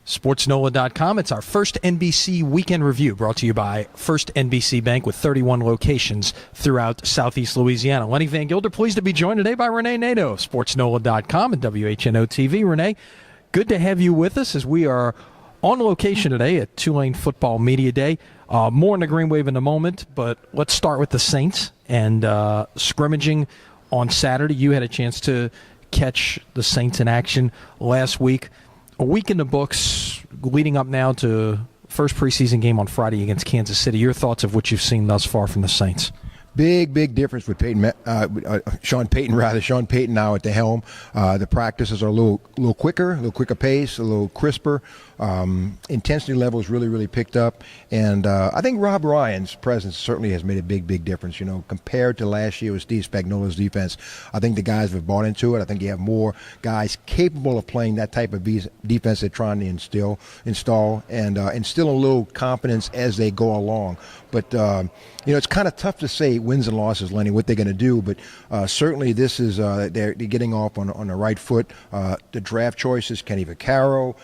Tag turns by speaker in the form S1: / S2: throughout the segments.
S1: SportsNOLA.com. It's our first NBC weekend review brought to you by First NBC Bank with 31 locations throughout Southeast Louisiana. Lenny Vangilder, pleased to be joined today by Rene Nadeau of SportsNOLA.com and WHNO TV. Rene, good to have you with us as we are on location today at Tulane Football Media Day. More on the Green Wave in a moment, but let's start with the Saints and scrimmaging on Saturday. You had a chance to catch the Saints in action last week. A week in the books, leading up now to first preseason game on Friday against Kansas City. Your thoughts of what you've seen thus far from the Saints?
S2: Big difference with Sean Payton now at the helm. The practices are a little quicker pace, a little crisper. Intensity level is really picked up, and I think Rob Ryan's presence certainly has made a big difference. You know, compared to last year with Steve Spagnuolo's defense, I think the guys have bought into it. I think you have more guys capable of playing that type of defense they're trying to install, and instill a little confidence as they go along. But you know, it's kind of tough to say wins and losses, Lenny, what they're going to do. But certainly this is they're getting off on the right foot. The draft choices, Kenny Vaccaro,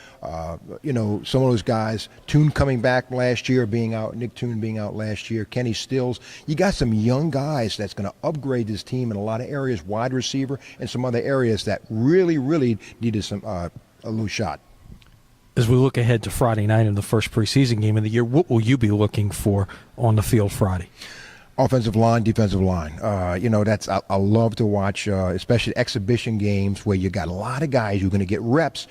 S2: you know, some of those guys, Toon coming back last year, Nick Toon being out last year, Kenny Stills. You got some young guys that's going to upgrade this team in a lot of areas, wide receiver, and some other areas that really needed some a little shot.
S1: As we look ahead to Friday night in the first preseason game of the year, what will you be looking for on the field Friday?
S2: Offensive line, defensive line. You know, I love to watch, especially exhibition games where you got a lot of guys who are going to get reps.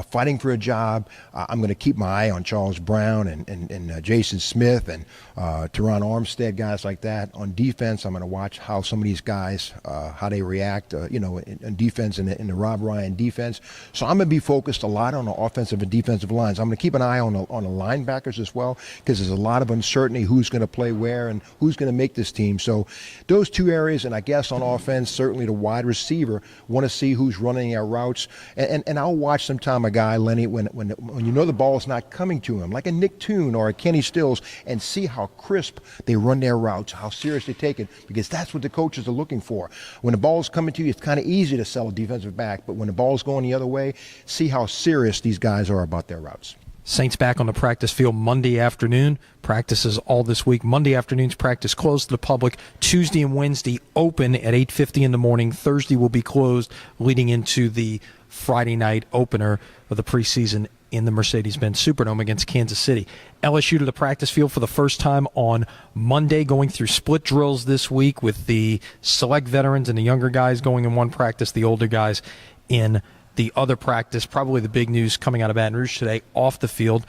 S2: Fighting for a job. I'm going to keep my eye on Charles Brown and Jason Smith and Teron Armstead, guys like that. On defense, I'm going to watch how some of these guys, how they react, you know, in defense, in the Rob Ryan defense. So I'm going to be focused a lot on the offensive and defensive lines. I'm going to keep an eye on the linebackers as well, because there's a lot of uncertainty who's going to play where and who's going to make this team. So those two areas, and I guess on offense, certainly the wide receiver, want to see who's running our routes. And I'll watch sometime a guy, Lenny, when you know the ball is not coming to him, like a Nick Toon or a Kenny Stills, and see how crisp they run their routes, how serious they take it, because that's what the coaches are looking for. When the ball's coming to you, it's kind of easy to sell a defensive back, but when the ball's going the other way, see how serious these guys are about their routes.
S1: Saints back on the practice field Monday afternoon. Practices all this week. Monday afternoon's practice closed to the public. Tuesday and Wednesday open at 8:50 in the morning. Thursday will be closed leading into the Friday night opener of the preseason in the Mercedes-Benz Superdome against Kansas City. LSU to the practice field for the first time on Monday, going through split drills this week with the select veterans and the younger guys going in one practice, the older guys in the other practice. Probably the big news coming out of Baton Rouge today off the field,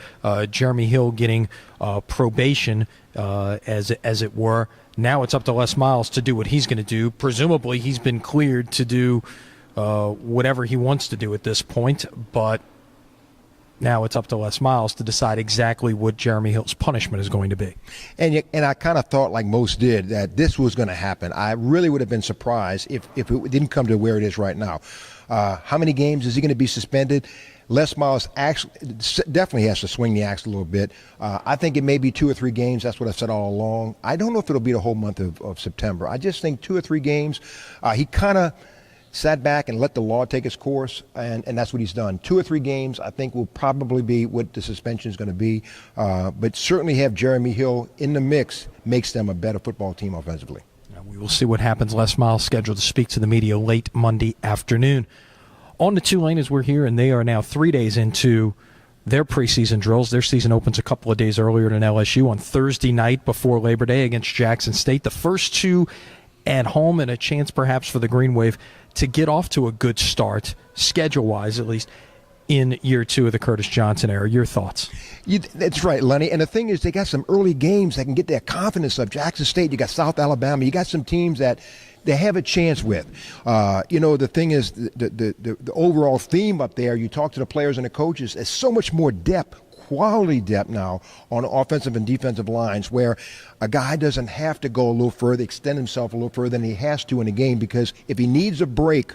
S1: Jeremy Hill getting probation, as it were. Now it's up to Les Miles to do what he's going to do. Presumably he's been cleared to do whatever he wants to do at this point, but now it's up to Les Miles to decide exactly what Jeremy Hill's punishment is going to be.
S2: And I kind of thought, like most did, that this was going to happen. I really would have been surprised if it didn't come to where it is right now. How many games is he going to be suspended? Les Miles actually definitely has to swing the axe a little bit. I think it may be 2 or 3 games. That's what I've said all along. I don't know if it'll be the whole month of September. I just think 2 or 3 games. He kind of sat back and let the law take its course, and that's what he's done. 2 or 3 games, I think, will probably be what the suspension is going to be. But certainly have Jeremy Hill in the mix makes them a better football team offensively.
S1: We will see what happens. Les Miles scheduled to speak to the media late Monday afternoon. On to Tulane as we're here, and they are now 3 days into their preseason drills. Their season opens a couple of days earlier than LSU on Thursday night before Labor Day against Jackson State. The first 2 at home, and a chance perhaps for the Green Wave to get off to a good start, schedule-wise at least, in year 2 of the Curtis Johnson era. Your thoughts?
S2: That's right, Lenny. And the thing is, they got some early games that can get their confidence up. Jackson State, you got South Alabama, you got some teams that they have a chance with. You know, the thing is, the overall theme up there, you talk to the players and the coaches, there's so much more depth, quality depth now on offensive and defensive lines, where a guy doesn't have to go a little further, extend himself a little further than he has to in a game, because if he needs a break,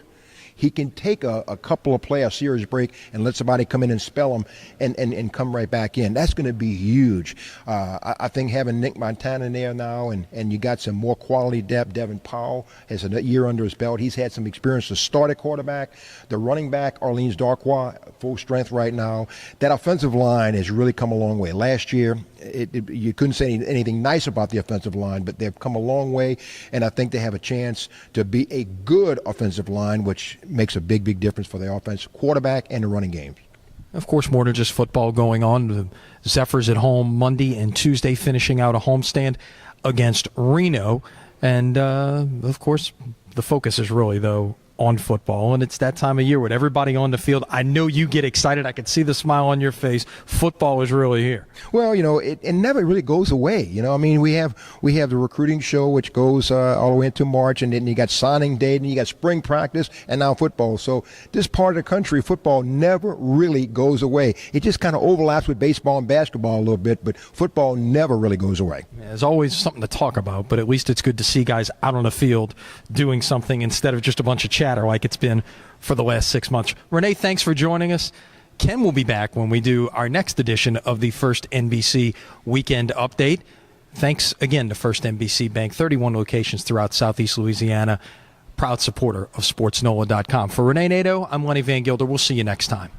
S2: he can take a couple of play, a serious break, and let somebody come in and spell him and come right back in. That's going to be huge. I think having Nick Montana in there now, and you got some more quality depth. Devin Powell has a year under his belt. He's had some experience to start at quarterback. The running back, Orleans Darkwa, full strength right now. That offensive line has really come a long way. Last year, you couldn't say anything nice about the offensive line, but they've come a long way, and I think they have a chance to be a good offensive line, which makes a big, big difference for the offense, quarterback, and the running game.
S1: Of course, more than just football going on. The Zephyrs at home Monday and Tuesday, finishing out a homestand against Reno. And, of course, the focus is really, though, on football, and it's that time of year with everybody on the field. I know you get excited. I can see the smile on your face. Football is really here.
S2: Well, it never really goes away. I mean, we have the recruiting show, which goes all the way into March, and then you got signing day, and you got spring practice, and now football. So this part of the country, football never really goes away. It just kind of overlaps with baseball and basketball a little bit, but football never really goes away.
S1: There's always something to talk about, but at least it's good to see guys out on the field doing something instead of just a bunch of chatter like it's been for the last 6 months. Rene, thanks for joining us. Ken will be back when we do our next edition of the First NBC Weekend Update. Thanks again to First NBC Bank, 31 locations throughout Southeast Louisiana, proud supporter of SportsNola.com. For Rene Nadeau, I'm Lenny Vangilder. We'll see you next time.